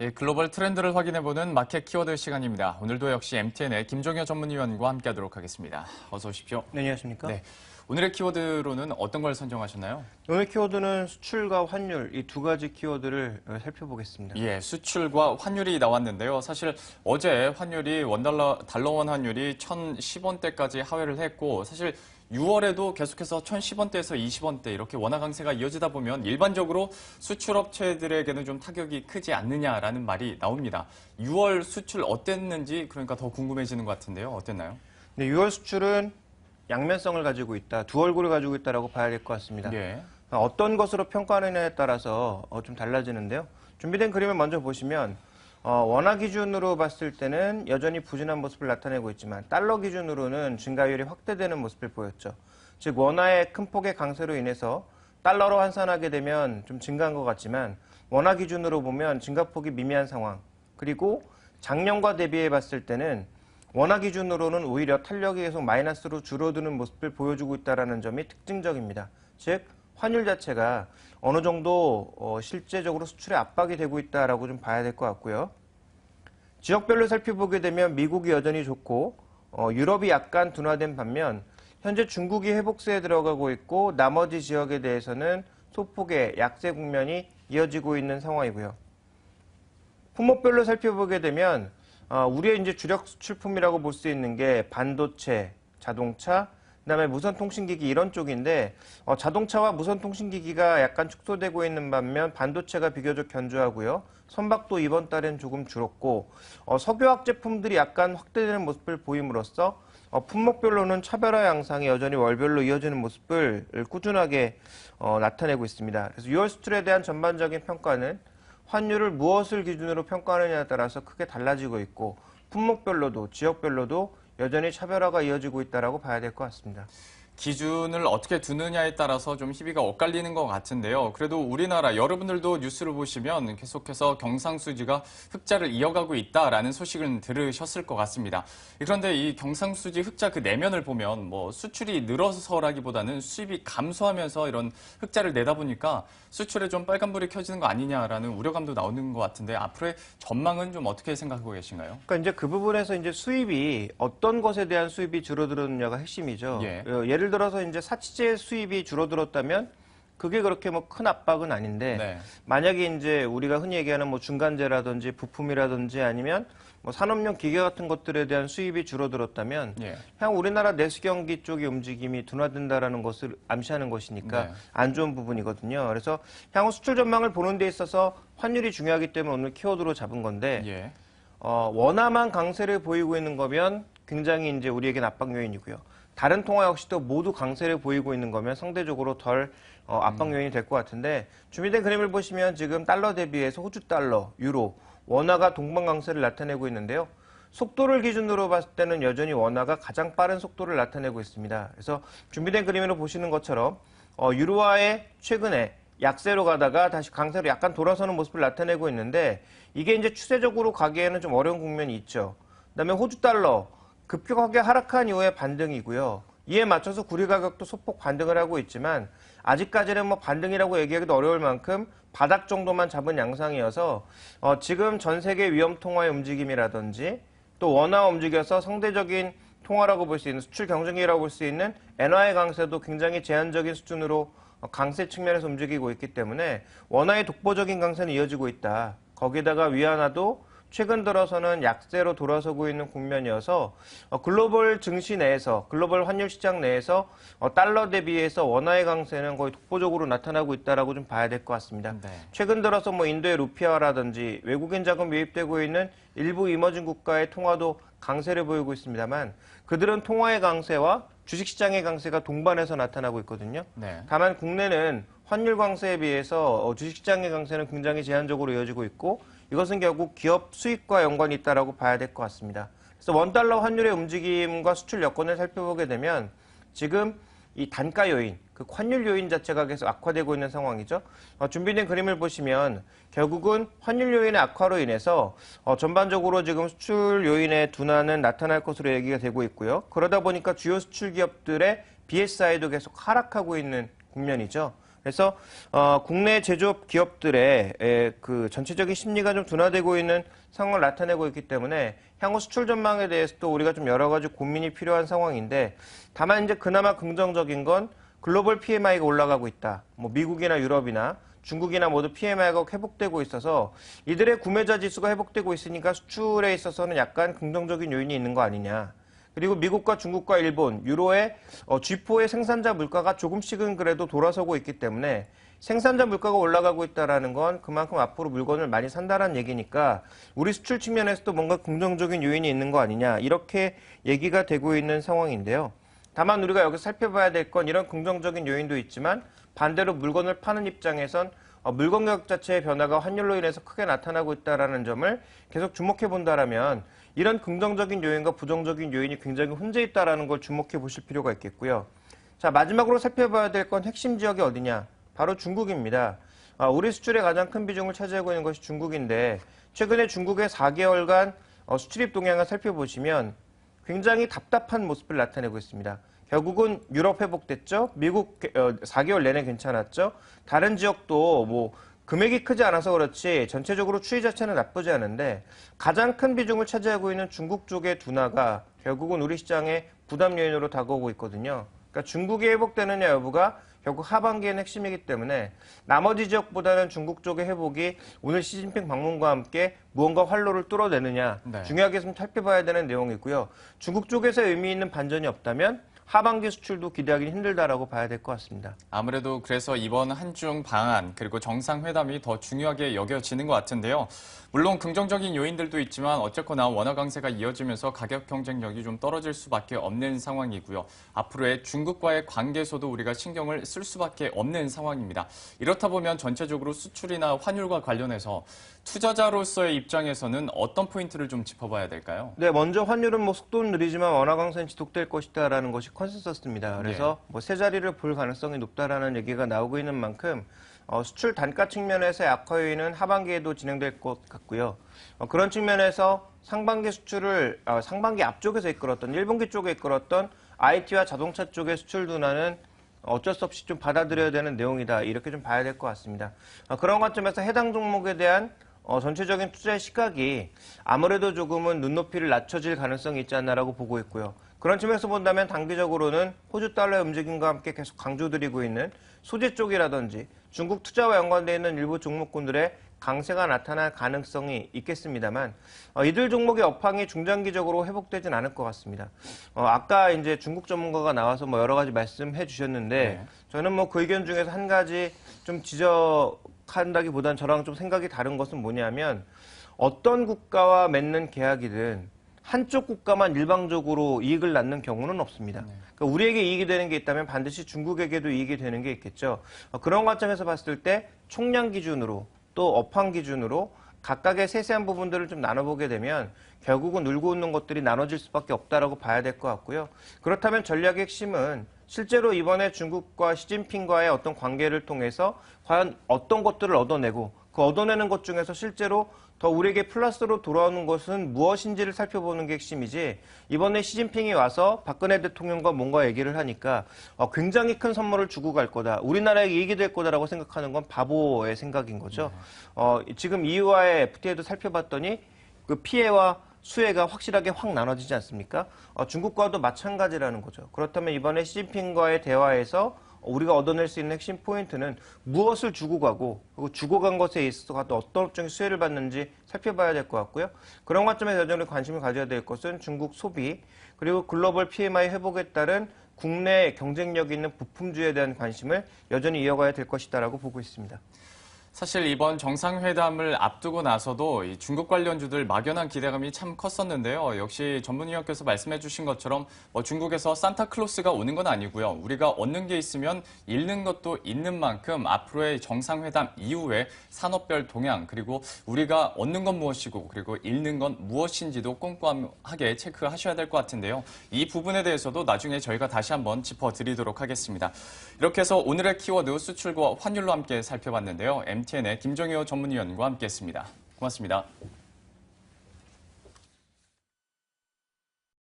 예, 글로벌 트렌드를 확인해보는 마켓 키워드 시간입니다. 오늘도 역시 MTN의 김종효 전문위원과 함께하도록 하겠습니다. 어서 오십시오. 네, 안녕하십니까? 네, 오늘의 키워드로는 어떤 걸 선정하셨나요? 오늘 키워드는 수출과 환율 이 두 가지 키워드를 살펴보겠습니다. 예, 수출과 환율이 나왔는데요. 사실 어제 환율이 달러원 환율이 1,010원대까지 하회를 했고 사실 6월에도 계속해서 1,010원대에서 20원대 이렇게 원화 강세가 이어지다 보면 일반적으로 수출업체들에게는 좀 타격이 크지 않느냐라는 말이 나옵니다. 6월 수출 어땠는지 그러니까 더 궁금해지는 것 같은데요. 어땠나요? 네, 6월 수출은 양면성을 가지고 있다, 두 얼굴을 가지고 있다라고 봐야 될 것 같습니다. 예. 어떤 것으로 평가하느냐에 따라서 좀 달라지는데요. 준비된 그림을 먼저 보시면 원화 기준으로 봤을 때는 여전히 부진한 모습을 나타내고 있지만 달러 기준으로는 증가율이 확대되는 모습을 보였죠. 즉 원화의 큰 폭의 강세로 인해서 달러로 환산하게 되면 좀 증가한 것 같지만 원화 기준으로 보면 증가폭이 미미한 상황, 그리고 작년과 대비해 봤을 때는 원화 기준으로는 오히려 탄력이 계속 마이너스로 줄어드는 모습을 보여주고 있다는 점이 특징적입니다. 즉 환율 자체가 어느 정도 실제적으로 수출에 압박이 되고 있다라고 좀 봐야 될 것 같고요. 지역별로 살펴보게 되면 미국이 여전히 좋고 유럽이 약간 둔화된 반면 현재 중국이 회복세에 들어가고 있고 나머지 지역에 대해서는 소폭의 약세 국면이 이어지고 있는 상황이고요. 품목별로 살펴보게 되면 우리의 이제 주력 수출품이라고 볼 수 있는 게 반도체, 자동차, 그다음에 무선통신기기 이런 쪽인데 자동차와 무선통신기기가 약간 축소되고 있는 반면 반도체가 비교적 견조하고요. 선박도 이번 달엔 조금 줄었고 석유화학 제품들이 약간 확대되는 모습을 보임으로써 품목별로는 차별화 양상이 여전히 월별로 이어지는 모습을 꾸준하게 나타내고 있습니다. 그래서 6월 수출에 대한 전반적인 평가는 환율을 무엇을 기준으로 평가하느냐에 따라서 크게 달라지고 있고 품목별로도 지역별로도 여전히 차별화가 이어지고 있다고 봐야 될 것 같습니다. 기준을 어떻게 두느냐에 따라서 좀 희비가 엇갈리는 것 같은데요. 그래도 우리나라 여러분들도 뉴스를 보시면 계속해서 경상수지가 흑자를 이어가고 있다라는 소식을 들으셨을 것 같습니다. 그런데 이 경상수지 흑자 그 내면을 보면 뭐 수출이 늘어서라기보다는 수입이 감소하면서 이런 흑자를 내다 보니까 수출에 좀 빨간불이 켜지는 거 아니냐라는 우려감도 나오는 것 같은데 앞으로의 전망은 좀 어떻게 생각하고 계신가요? 그러니까 이제 그 부분에서 이제 수입이 어떤 것에 대한 수입이 줄어들었느냐가 핵심이죠. 예를 들어서 이제 사치제 수입이 줄어들었다면 그게 그렇게 뭐 큰 압박은 아닌데 네. 만약에 이제 우리가 흔히 얘기하는 뭐 중간재라든지 부품이라든지 아니면 뭐 산업용 기계 같은 것들에 대한 수입이 줄어들었다면 향후 우리나라 내수경기 쪽의 움직임이 둔화된다라는 것을 암시하는 것이니까 안 좋은 부분이거든요. 그래서 향후 수출 전망을 보는 데 있어서 환율이 중요하기 때문에 오늘 키워드로 잡은 건데 원화만 강세를 보이고 있는 거면 굉장히 이제 우리에겐 압박 요인이고요. 다른 통화 역시도 모두 강세를 보이고 있는 거면 상대적으로 덜 압박 요인이 될 것 같은데 준비된 그림을 보시면 지금 달러 대비해서 호주 달러, 유로, 원화가 동반 강세를 나타내고 있는데요. 속도를 기준으로 봤을 때는 여전히 원화가 가장 빠른 속도를 나타내고 있습니다. 그래서 준비된 그림으로 보시는 것처럼 유로화의 최근에 약세로 가다가 다시 강세로 약간 돌아서는 모습을 나타내고 있는데 이게 이제 추세적으로 가기에는 좀 어려운 국면이 있죠. 그다음에 호주 달러 급격하게 하락한 이후의 반등이고요. 이에 맞춰서 구리 가격도 소폭 반등을 하고 있지만 아직까지는 뭐 반등이라고 얘기하기도 어려울 만큼 바닥 정도만 잡은 양상이어서 지금 전 세계 위험 통화의 움직임이라든지 또 원화 움직여서 상대적인 통화라고 볼 수 있는 수출 경쟁력이라고 볼 수 있는 엔화의 강세도 굉장히 제한적인 수준으로 강세 측면에서 움직이고 있기 때문에 원화의 독보적인 강세는 이어지고 있다. 거기다가 위안화도 최근 들어서는 약세로 돌아서고 있는 국면이어서 글로벌 증시 내에서 글로벌 환율 시장 내에서 달러 대비해서 원화의 강세는 거의 독보적으로 나타나고 있다라고 좀 봐야 될 것 같습니다. 최근 들어서 뭐 인도의 루피아라든지 외국인 자금 유입되고 있는 일부 이머징 국가의 통화도 강세를 보이고 있습니다만 그들은 통화의 강세와 주식시장의 강세가 동반해서 나타나고 있거든요. 다만 국내는 환율 강세에 비해서 주식시장의 강세는 굉장히 제한적으로 이어지고 있고 이것은 결국 기업 수익과 연관이 있다고 봐야 될 것 같습니다. 그래서 원달러 환율의 움직임과 수출 여건을 살펴보게 되면 지금 이 단가 요인, 그 환율 요인 자체가 계속 악화되고 있는 상황이죠. 준비된 그림을 보시면 결국은 환율 요인의 악화로 인해서 전반적으로 지금 수출 요인의 둔화는 나타날 것으로 얘기가 되고 있고요. 그러다 보니까 주요 수출 기업들의 BSI도 계속 하락하고 있는 국면이죠. 그래서 국내 제조업 기업들의 그 전체적인 심리가 좀 둔화되고 있는 상황을 나타내고 있기 때문에 향후 수출 전망에 대해서도 우리가 좀 여러 가지 고민이 필요한 상황인데, 다만 이제 그나마 긍정적인 건 글로벌 PMI가 올라가고 있다. 뭐 미국이나 유럽이나 중국이나 모두 PMI가 회복되고 있어서 이들의 구매자 지수가 회복되고 있으니까 수출에 있어서는 약간 긍정적인 요인이 있는 거 아니냐. 그리고 미국과 중국과 일본, 유로의 G4의 생산자 물가가 조금씩은 그래도 돌아서고 있기 때문에 생산자 물가가 올라가고 있다는 건 그만큼 앞으로 물건을 많이 산다는 얘기니까 우리 수출 측면에서도 뭔가 긍정적인 요인이 있는 거 아니냐, 이렇게 얘기가 되고 있는 상황인데요. 다만 우리가 여기서 살펴봐야 될 건 이런 긍정적인 요인도 있지만 반대로 물건을 파는 입장에선 물건 가격 자체의 변화가 환율로 인해서 크게 나타나고 있다는 점을 계속 주목해 본다라면 이런 긍정적인 요인과 부정적인 요인이 굉장히 혼재 있다는 걸 주목해 보실 필요가 있겠고요. 자, 마지막으로 살펴봐야 될 건 핵심 지역이 어디냐? 바로 중국입니다. 우리 수출의 가장 큰 비중을 차지하고 있는 것이 중국인데, 최근에 중국의 4개월간 수출입 동향을 살펴보시면 굉장히 답답한 모습을 나타내고 있습니다. 결국은 유럽 회복됐죠. 미국 4개월 내내 괜찮았죠. 다른 지역도 뭐 금액이 크지 않아서 그렇지 전체적으로 추이 자체는 나쁘지 않은데, 가장 큰 비중을 차지하고 있는 중국 쪽의 둔화가 결국은 우리 시장의 부담 요인으로 다가오고 있거든요. 그러니까 중국이 회복되느냐 여부가 결국 하반기에는 핵심이기 때문에 나머지 지역보다는 중국 쪽의 회복이 오늘 시진핑 방문과 함께 무언가 활로를 뚫어내느냐, 중요하게 좀 살펴봐야 되는 내용이고요. 중국 쪽에서 의미 있는 반전이 없다면 하반기 수출도 기대하기는 힘들다라고 봐야 될 것 같습니다. 아무래도 그래서 이번 한중 방안 그리고 정상회담이 더 중요하게 여겨지는 것 같은데요. 물론 긍정적인 요인들도 있지만 어쨌거나 원화 강세가 이어지면서 가격 경쟁력이 좀 떨어질 수밖에 없는 상황이고요. 앞으로의 중국과의 관계에서도 우리가 신경을 쓸 수밖에 없는 상황입니다. 이렇다 보면 전체적으로 수출이나 환율과 관련해서 투자자로서의 입장에서는 어떤 포인트를 좀 짚어봐야 될까요? 네, 먼저 환율은 뭐 속도는 느리지만 원화 강세는 지속될 것이다라는 것이 컨센서스입니다. 그래서 뭐 세 자리를 볼 가능성이 높다라는 얘기가 나오고 있는 만큼 수출 단가 측면에서의 악화 요인은 하반기에도 진행될 것 같고요. 그런 측면에서 상반기 수출을 상반기 앞쪽에서 이끌었던 1분기 쪽에 이끌었던 IT와 자동차 쪽의 수출 둔화는 어쩔 수 없이 좀 받아들여야 되는 내용이다, 이렇게 좀 봐야 될 것 같습니다. 그런 관점에서 해당 종목에 대한 전체적인 투자의 시각이 아무래도 조금은 눈높이를 낮춰질 가능성이 있지 않나라고 보고 있고요. 그런 측면에서 본다면 단기적으로는 호주 달러의 움직임과 함께 계속 강조드리고 있는 소재 쪽이라든지 중국 투자와 연관되어 있는 일부 종목군들의 강세가 나타날 가능성이 있겠습니다만 이들 종목의 업황이 중장기적으로 회복되진 않을 것 같습니다. 아까 이제 중국 전문가가 나와서 뭐 여러 가지 말씀해 주셨는데 저는 뭐 그 의견 중에서 한 가지 좀 지적한다기보다는 저랑 좀 생각이 다른 것은 뭐냐면, 어떤 국가와 맺는 계약이든 한쪽 국가만 일방적으로 이익을 낳는 경우는 없습니다. 그러니까 우리에게 이익이 되는 게 있다면 반드시 중국에게도 이익이 되는 게 있겠죠. 그런 관점에서 봤을 때 총량 기준으로 또 업황 기준으로 각각의 세세한 부분들을 좀 나눠보게 되면 결국은 울고 웃는 것들이 나눠질 수밖에 없다라고 봐야 될 것 같고요. 그렇다면 전략의 핵심은 실제로 이번에 중국과 시진핑과의 어떤 관계를 통해서 과연 어떤 것들을 얻어내고 그 얻어내는 것 중에서 실제로 더 우리에게 플러스로 돌아오는 것은 무엇인지를 살펴보는 게 핵심이지, 이번에 시진핑이 와서 박근혜 대통령과 뭔가 얘기를 하니까 굉장히 큰 선물을 주고 갈 거다, 우리나라에게 이익이 될 거다라고 생각하는 건 바보의 생각인 거죠. 지금 EU와의 FTA도 살펴봤더니 그 피해와 수혜가 확실하게 확 나눠지지 않습니까? 중국과도 마찬가지라는 거죠. 그렇다면 이번에 시진핑과의 대화에서 우리가 얻어낼 수 있는 핵심 포인트는 무엇을 주고 가고, 그리고 주고 간 것에 있어서 또 어떤 업종이 수혜를 받는지 살펴봐야 될 것 같고요. 그런 관점에서 여전히 관심을 가져야 될 것은 중국 소비, 그리고 글로벌 PMI 회복에 따른 국내 경쟁력 있는 부품주에 대한 관심을 여전히 이어가야 될 것이다라고 보고 있습니다. 사실 이번 정상회담을 앞두고 나서도 이 중국 관련주들 막연한 기대감이 참 컸었는데요. 역시 전문위원께서 말씀해 주신 것처럼 중국에서 산타클로스가 오는 건 아니고요. 우리가 얻는 게 있으면 잃는 것도 있는 만큼 앞으로의 정상회담 이후에 산업별 동향, 그리고 우리가 얻는 건 무엇이고 그리고 잃는 건 무엇인지도 꼼꼼하게 체크하셔야 될 것 같은데요. 이 부분에 대해서도 나중에 저희가 다시 한번 짚어드리도록 하겠습니다. 이렇게 해서 오늘의 키워드 수출과 환율로 함께 살펴봤는데요. MTN의 김정효 전문위원과 함께했습니다. 고맙습니다.